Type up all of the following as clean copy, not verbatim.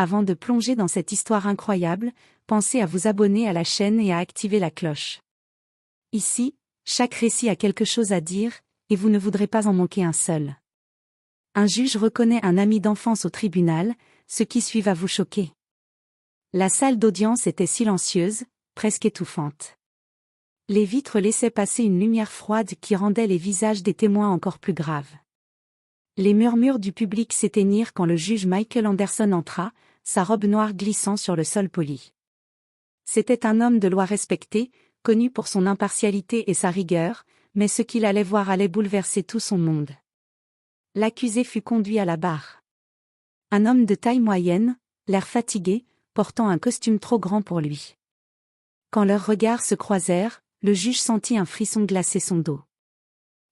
Avant de plonger dans cette histoire incroyable, pensez à vous abonner à la chaîne et à activer la cloche. Ici, chaque récit a quelque chose à dire, et vous ne voudrez pas en manquer un seul. Un juge reconnaît un ami d'enfance au tribunal, ce qui suit va vous choquer. La salle d'audience était silencieuse, presque étouffante. Les vitres laissaient passer une lumière froide qui rendait les visages des témoins encore plus graves. Les murmures du public s'éteignirent quand le juge Michael Anderson entra, sa robe noire glissant sur le sol poli. C'était un homme de loi respecté, connu pour son impartialité et sa rigueur, mais ce qu'il allait voir allait bouleverser tout son monde. L'accusé fut conduit à la barre. Un homme de taille moyenne, l'air fatigué, portant un costume trop grand pour lui. Quand leurs regards se croisèrent, le juge sentit un frisson glacer son dos.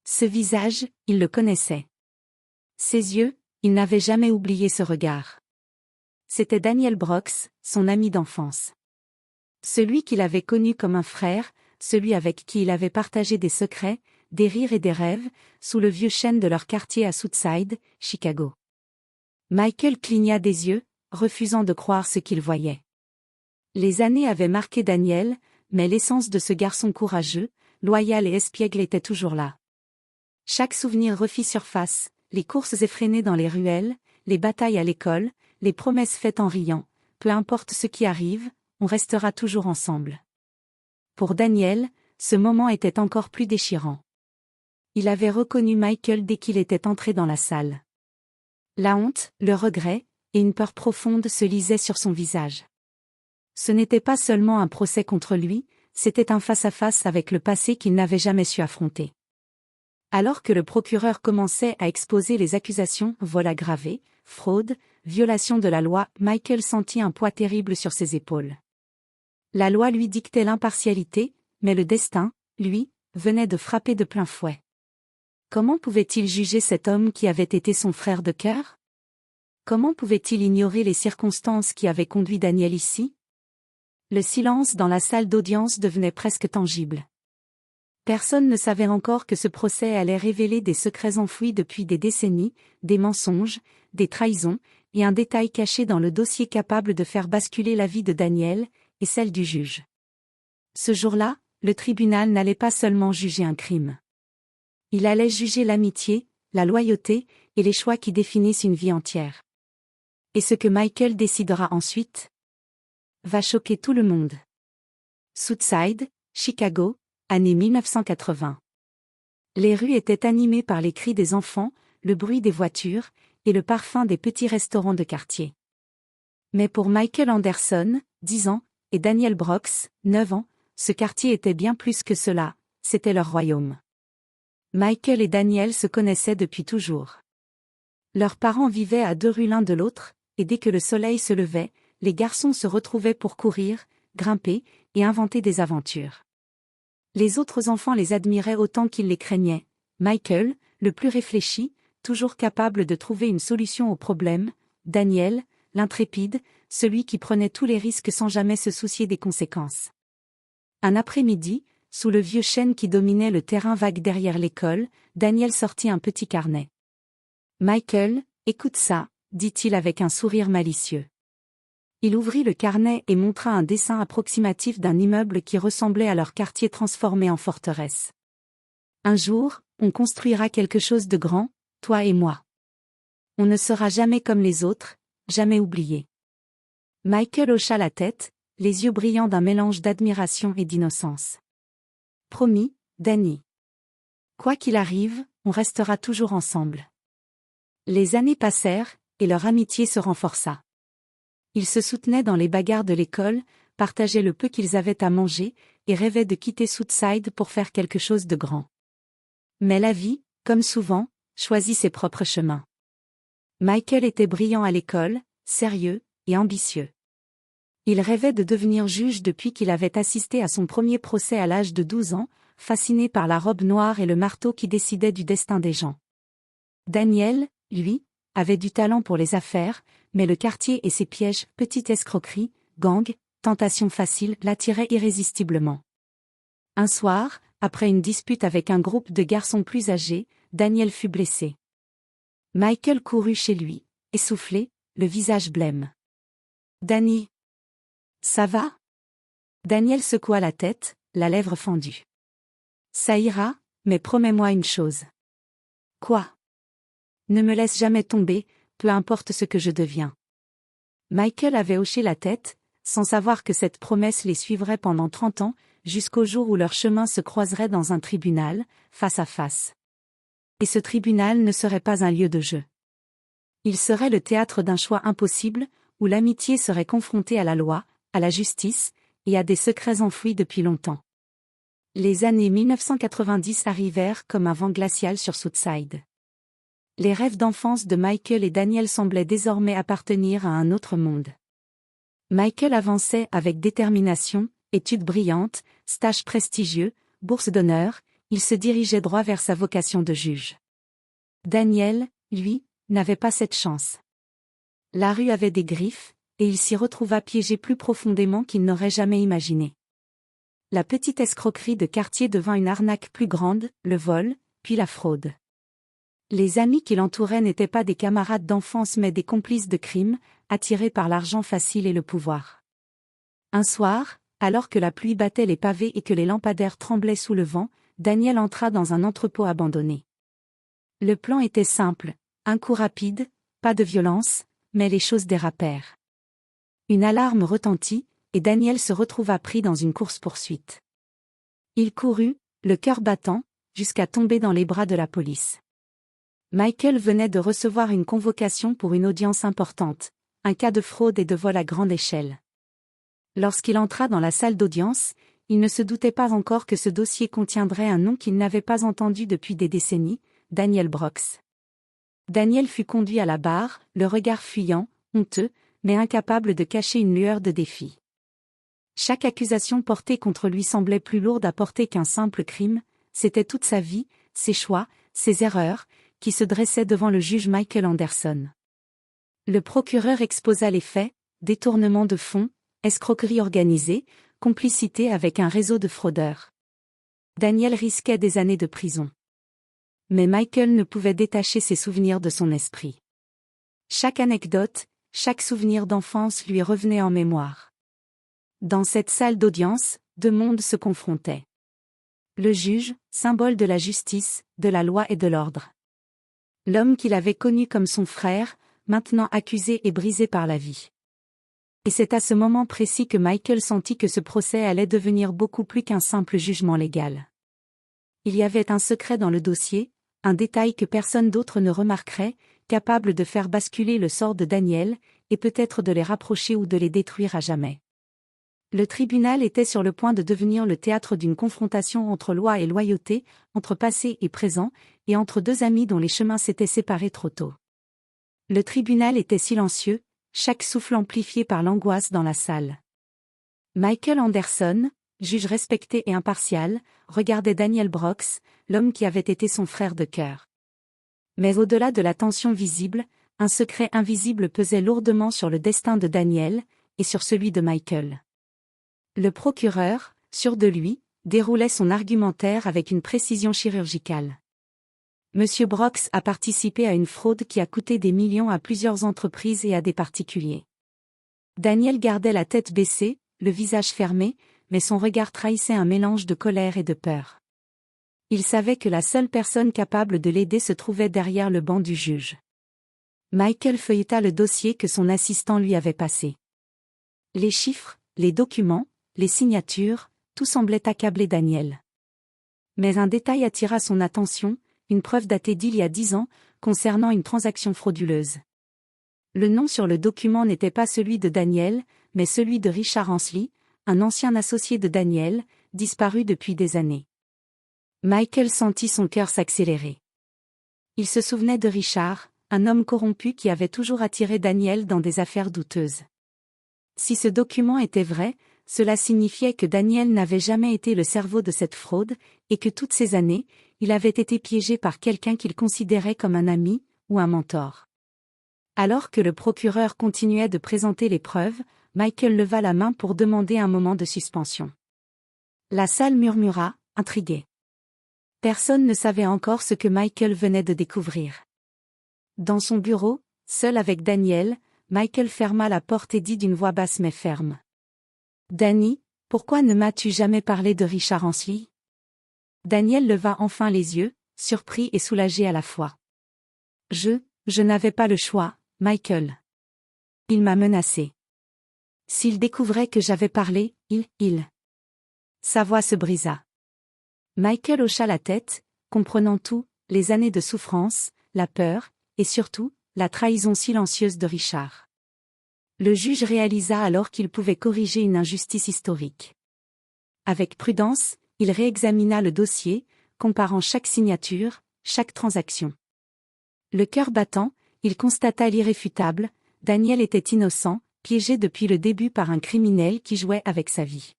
Ce visage, il le connaissait. Ses yeux, il n'avait jamais oublié ce regard. C'était Daniel Brooks, son ami d'enfance. Celui qu'il avait connu comme un frère, celui avec qui il avait partagé des secrets, des rires et des rêves, sous le vieux chêne de leur quartier à Southside, Chicago. Michael cligna des yeux, refusant de croire ce qu'il voyait. Les années avaient marqué Daniel, mais l'essence de ce garçon courageux, loyal et espiègle était toujours là. Chaque souvenir refit surface, les courses effrénées dans les ruelles, les batailles à l'école, les promesses faites en riant, peu importe ce qui arrive, on restera toujours ensemble. Pour Daniel, ce moment était encore plus déchirant. Il avait reconnu Michael dès qu'il était entré dans la salle. La honte, le regret, et une peur profonde se lisaient sur son visage. Ce n'était pas seulement un procès contre lui, c'était un face-à-face avec le passé qu'il n'avait jamais su affronter. Alors que le procureur commençait à exposer les accusations, vol aggravé, fraude, violation de la loi, Michael sentit un poids terrible sur ses épaules. La loi lui dictait l'impartialité, mais le destin, lui, venait de frapper de plein fouet. Comment pouvait-il juger cet homme qui avait été son frère de cœur? Comment pouvait-il ignorer les circonstances qui avaient conduit Daniel ici? Le silence dans la salle d'audience devenait presque tangible. Personne ne savait encore que ce procès allait révéler des secrets enfouis depuis des décennies, des mensonges, des trahisons, et un détail caché dans le dossier capable de faire basculer la vie de Daniel, et celle du juge. Ce jour-là, le tribunal n'allait pas seulement juger un crime. Il allait juger l'amitié, la loyauté, et les choix qui définissent une vie entière. Et ce que Michael décidera ensuite va choquer tout le monde. Southside, Chicago, année 1980. Les rues étaient animées par les cris des enfants, le bruit des voitures, et le parfum des petits restaurants de quartier. Mais pour Michael Anderson, 10 ans, et Daniel Brooks, 9 ans, ce quartier était bien plus que cela, c'était leur royaume. Michael et Daniel se connaissaient depuis toujours. Leurs parents vivaient à 2 rues l'un de l'autre, et dès que le soleil se levait, les garçons se retrouvaient pour courir, grimper, et inventer des aventures. Les autres enfants les admiraient autant qu'ils les craignaient. Michael, le plus réfléchi, toujours capable de trouver une solution au problème, Daniel, l'intrépide, celui qui prenait tous les risques sans jamais se soucier des conséquences. Un après-midi, sous le vieux chêne qui dominait le terrain vague derrière l'école, Daniel sortit un petit carnet. « Michael, écoute ça », dit-il avec un sourire malicieux. Il ouvrit le carnet et montra un dessin approximatif d'un immeuble qui ressemblait à leur quartier transformé en forteresse. « Un jour, on construira quelque chose de grand, toi et moi. On ne sera jamais comme les autres, jamais oublié. » Michael hocha la tête, les yeux brillants d'un mélange d'admiration et d'innocence. « Promis, Danny. Quoi qu'il arrive, on restera toujours ensemble. » Les années passèrent, et leur amitié se renforça. Ils se soutenaient dans les bagarres de l'école, partageaient le peu qu'ils avaient à manger, et rêvaient de quitter Southside pour faire quelque chose de grand. Mais la vie, comme souvent, choisit ses propres chemins. Michael était brillant à l'école, sérieux, et ambitieux. Il rêvait de devenir juge depuis qu'il avait assisté à son premier procès à l'âge de 12 ans, fasciné par la robe noire et le marteau qui décidait du destin des gens. Daniel, lui, avait du talent pour les affaires, mais le quartier et ses pièges, petites escroqueries, gangs, tentations faciles l'attiraient irrésistiblement. Un soir, après une dispute avec un groupe de garçons plus âgés, Daniel fut blessé. Michael courut chez lui, essoufflé, le visage blême. Danny. Ça va? Daniel secoua la tête, la lèvre fendue. Ça ira, mais promets-moi une chose. Quoi? Ne me laisse jamais tomber, peu importe ce que je deviens. Michael avait hoché la tête, sans savoir que cette promesse les suivrait pendant 30 ans, jusqu'au jour où leurs chemins se croiseraient dans un tribunal, face à face. Et ce tribunal ne serait pas un lieu de jeu. Il serait le théâtre d'un choix impossible, où l'amitié serait confrontée à la loi, à la justice, et à des secrets enfouis depuis longtemps. Les années 1990 arrivèrent comme un vent glacial sur Southside. Les rêves d'enfance de Michael et Daniel semblaient désormais appartenir à un autre monde. Michael avançait avec détermination, études brillantes, stages prestigieux, bourse d'honneur, il se dirigeait droit vers sa vocation de juge. Daniel, lui, n'avait pas cette chance. La rue avait des griffes, et il s'y retrouva piégé plus profondément qu'il n'aurait jamais imaginé. La petite escroquerie de quartier devint une arnaque plus grande, le vol, puis la fraude. Les amis qui l'entouraient n'étaient pas des camarades d'enfance mais des complices de crime, attirés par l'argent facile et le pouvoir. Un soir, alors que la pluie battait les pavés et que les lampadaires tremblaient sous le vent, Daniel entra dans un entrepôt abandonné. Le plan était simple, un coup rapide, pas de violence, mais les choses dérapèrent. Une alarme retentit, et Daniel se retrouva pris dans une course-poursuite. Il courut, le cœur battant, jusqu'à tomber dans les bras de la police. Michael venait de recevoir une convocation pour une audience importante, un cas de fraude et de vol à grande échelle. Lorsqu'il entra dans la salle d'audience, il ne se doutait pas encore que ce dossier contiendrait un nom qu'il n'avait pas entendu depuis des décennies, Daniel Brooks. Daniel fut conduit à la barre, le regard fuyant, honteux, mais incapable de cacher une lueur de défi. Chaque accusation portée contre lui semblait plus lourde à porter qu'un simple crime, c'était toute sa vie, ses choix, ses erreurs, qui se dressaient devant le juge Michael Anderson. Le procureur exposa les faits, détournement de fonds, escroquerie organisée, complicité avec un réseau de fraudeurs. Daniel risquait des années de prison. Mais Michael ne pouvait détacher ses souvenirs de son esprit. Chaque anecdote, chaque souvenir d'enfance lui revenait en mémoire. Dans cette salle d'audience, deux mondes se confrontaient. Le juge, symbole de la justice, de la loi et de l'ordre. L'homme qu'il avait connu comme son frère, maintenant accusé et brisé par la vie. Et c'est à ce moment précis que Michael sentit que ce procès allait devenir beaucoup plus qu'un simple jugement légal. Il y avait un secret dans le dossier, un détail que personne d'autre ne remarquerait, capable de faire basculer le sort de Daniel, et peut-être de les rapprocher ou de les détruire à jamais. Le tribunal était sur le point de devenir le théâtre d'une confrontation entre loi et loyauté, entre passé et présent, et entre deux amis dont les chemins s'étaient séparés trop tôt. Le tribunal était silencieux, chaque souffle amplifié par l'angoisse dans la salle. Michael Anderson, juge respecté et impartial, regardait Daniel Brooks, l'homme qui avait été son frère de cœur. Mais au-delà de la tension visible, un secret invisible pesait lourdement sur le destin de Daniel, et sur celui de Michael. Le procureur, sûr de lui, déroulait son argumentaire avec une précision chirurgicale. Monsieur Brooks a participé à une fraude qui a coûté des millions à plusieurs entreprises et à des particuliers. Daniel gardait la tête baissée, le visage fermé, mais son regard trahissait un mélange de colère et de peur. Il savait que la seule personne capable de l'aider se trouvait derrière le banc du juge. Michael feuilleta le dossier que son assistant lui avait passé. Les chiffres, les documents, les signatures, tout semblait accabler Daniel. Mais un détail attira son attention, une preuve datée d'il y a 10 ans, concernant une transaction frauduleuse. Le nom sur le document n'était pas celui de Daniel, mais celui de Richard Ansley, un ancien associé de Daniel, disparu depuis des années. Michael sentit son cœur s'accélérer. Il se souvenait de Richard, un homme corrompu qui avait toujours attiré Daniel dans des affaires douteuses. Si ce document était vrai, cela signifiait que Daniel n'avait jamais été le cerveau de cette fraude, et que toutes ces années, il avait été piégé par quelqu'un qu'il considérait comme un ami, ou un mentor. Alors que le procureur continuait de présenter les preuves, Michael leva la main pour demander un moment de suspension. La salle murmura, intriguée. Personne ne savait encore ce que Michael venait de découvrir. Dans son bureau, seul avec Daniel, Michael ferma la porte et dit d'une voix basse mais ferme. Danny, pourquoi ne m'as-tu jamais parlé de Richard Ansley? Daniel leva enfin les yeux, surpris et soulagé à la fois. Je n'avais pas le choix, Michael. Il m'a menacé. S'il découvrait que j'avais parlé, Sa voix se brisa. Michael hocha la tête, comprenant tout, les années de souffrance, la peur, et surtout, la trahison silencieuse de Richard. Le juge réalisa alors qu'il pouvait corriger une injustice historique. Avec prudence, il réexamina le dossier, comparant chaque signature, chaque transaction. Le cœur battant, il constata l'irréfutable, Daniel était innocent, piégé depuis le début par un criminel qui jouait avec sa vie.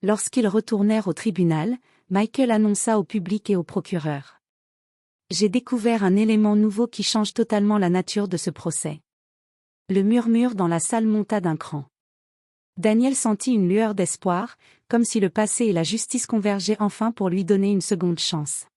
Lorsqu'ils retournèrent au tribunal, Michael annonça au public et au procureur. J'ai découvert un élément nouveau qui change totalement la nature de ce procès. Le murmure dans la salle monta d'un cran. Daniel sentit une lueur d'espoir, comme si le passé et la justice convergeaient enfin pour lui donner une seconde chance.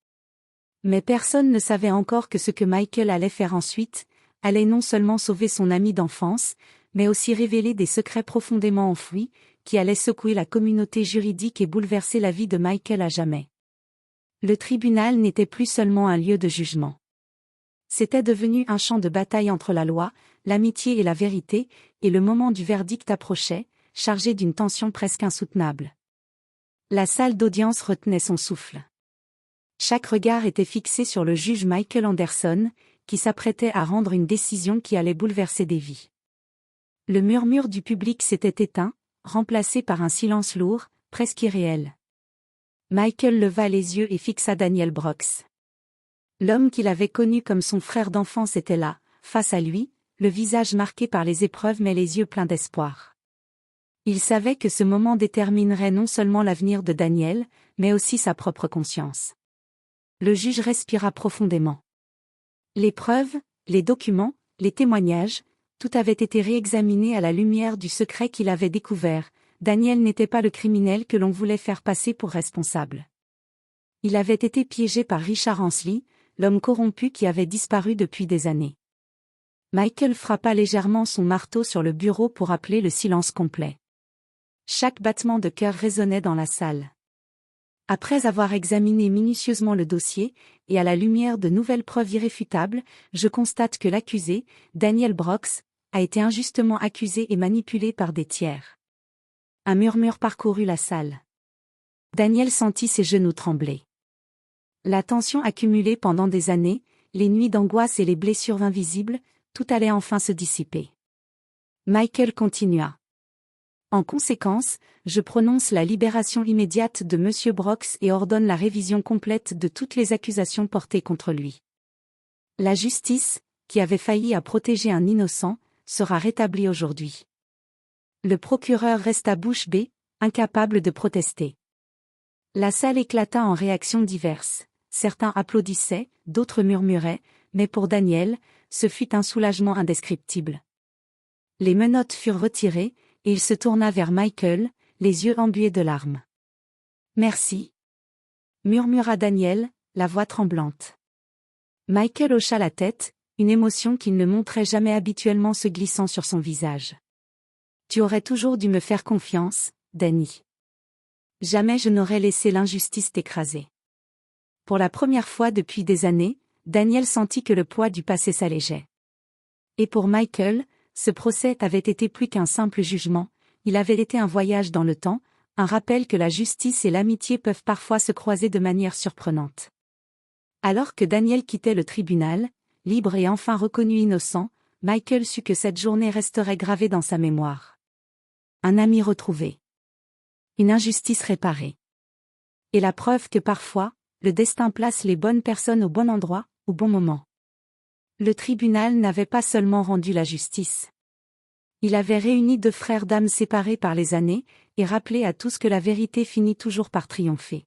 Mais personne ne savait encore que ce que Michael allait faire ensuite, allait non seulement sauver son ami d'enfance, mais aussi révéler des secrets profondément enfouis, qui allaient secouer la communauté juridique et bouleverser la vie de Michael à jamais. Le tribunal n'était plus seulement un lieu de jugement. C'était devenu un champ de bataille entre la loi, l'amitié et la vérité, et le moment du verdict approchait, chargé d'une tension presque insoutenable. La salle d'audience retenait son souffle. Chaque regard était fixé sur le juge Michael Anderson, qui s'apprêtait à rendre une décision qui allait bouleverser des vies. Le murmure du public s'était éteint, remplacé par un silence lourd, presque irréel. Michael leva les yeux et fixa Daniel Brooks. L'homme qu'il avait connu comme son frère d'enfance était là, face à lui, le visage marqué par les épreuves mais les yeux pleins d'espoir. Il savait que ce moment déterminerait non seulement l'avenir de Daniel, mais aussi sa propre conscience. Le juge respira profondément. Les preuves, les documents, les témoignages, tout avait été réexaminé à la lumière du secret qu'il avait découvert. Daniel n'était pas le criminel que l'on voulait faire passer pour responsable. Il avait été piégé par Richard Ansley, l'homme corrompu qui avait disparu depuis des années. Michael frappa légèrement son marteau sur le bureau pour appeler le silence complet. Chaque battement de cœur résonnait dans la salle. Après avoir examiné minutieusement le dossier, et à la lumière de nouvelles preuves irréfutables, je constate que l'accusé, Daniel Brooks, a été injustement accusé et manipulé par des tiers. Un murmure parcourut la salle. Daniel sentit ses genoux trembler. La tension accumulée pendant des années, les nuits d'angoisse et les blessures invisibles, tout allait enfin se dissiper. Michael continua. En conséquence, je prononce la libération immédiate de M. Brooks et ordonne la révision complète de toutes les accusations portées contre lui. La justice, qui avait failli à protéger un innocent, sera rétablie aujourd'hui. Le procureur resta bouche bée, incapable de protester. La salle éclata en réactions diverses. Certains applaudissaient, d'autres murmuraient, mais pour Daniel, ce fut un soulagement indescriptible. Les menottes furent retirées, et il se tourna vers Michael, les yeux embués de larmes. « Merci. » murmura Daniel, la voix tremblante. Michael hocha la tête, une émotion qu'il ne montrait jamais habituellement se glissant sur son visage. « Tu aurais toujours dû me faire confiance, Danny. Jamais je n'aurais laissé l'injustice t'écraser. » Pour la première fois depuis des années, Daniel sentit que le poids du passé s'allégeait. Et pour Michael, ce procès avait été plus qu'un simple jugement, il avait été un voyage dans le temps, un rappel que la justice et l'amitié peuvent parfois se croiser de manière surprenante. Alors que Daniel quittait le tribunal, libre et enfin reconnu innocent, Michael sut que cette journée resterait gravée dans sa mémoire. Un ami retrouvé. Une injustice réparée. Et la preuve que parfois, le destin place les bonnes personnes au bon endroit, au bon moment. Le tribunal n'avait pas seulement rendu la justice. Il avait réuni deux frères d'âme séparés par les années, et rappelé à tous que la vérité finit toujours par triompher.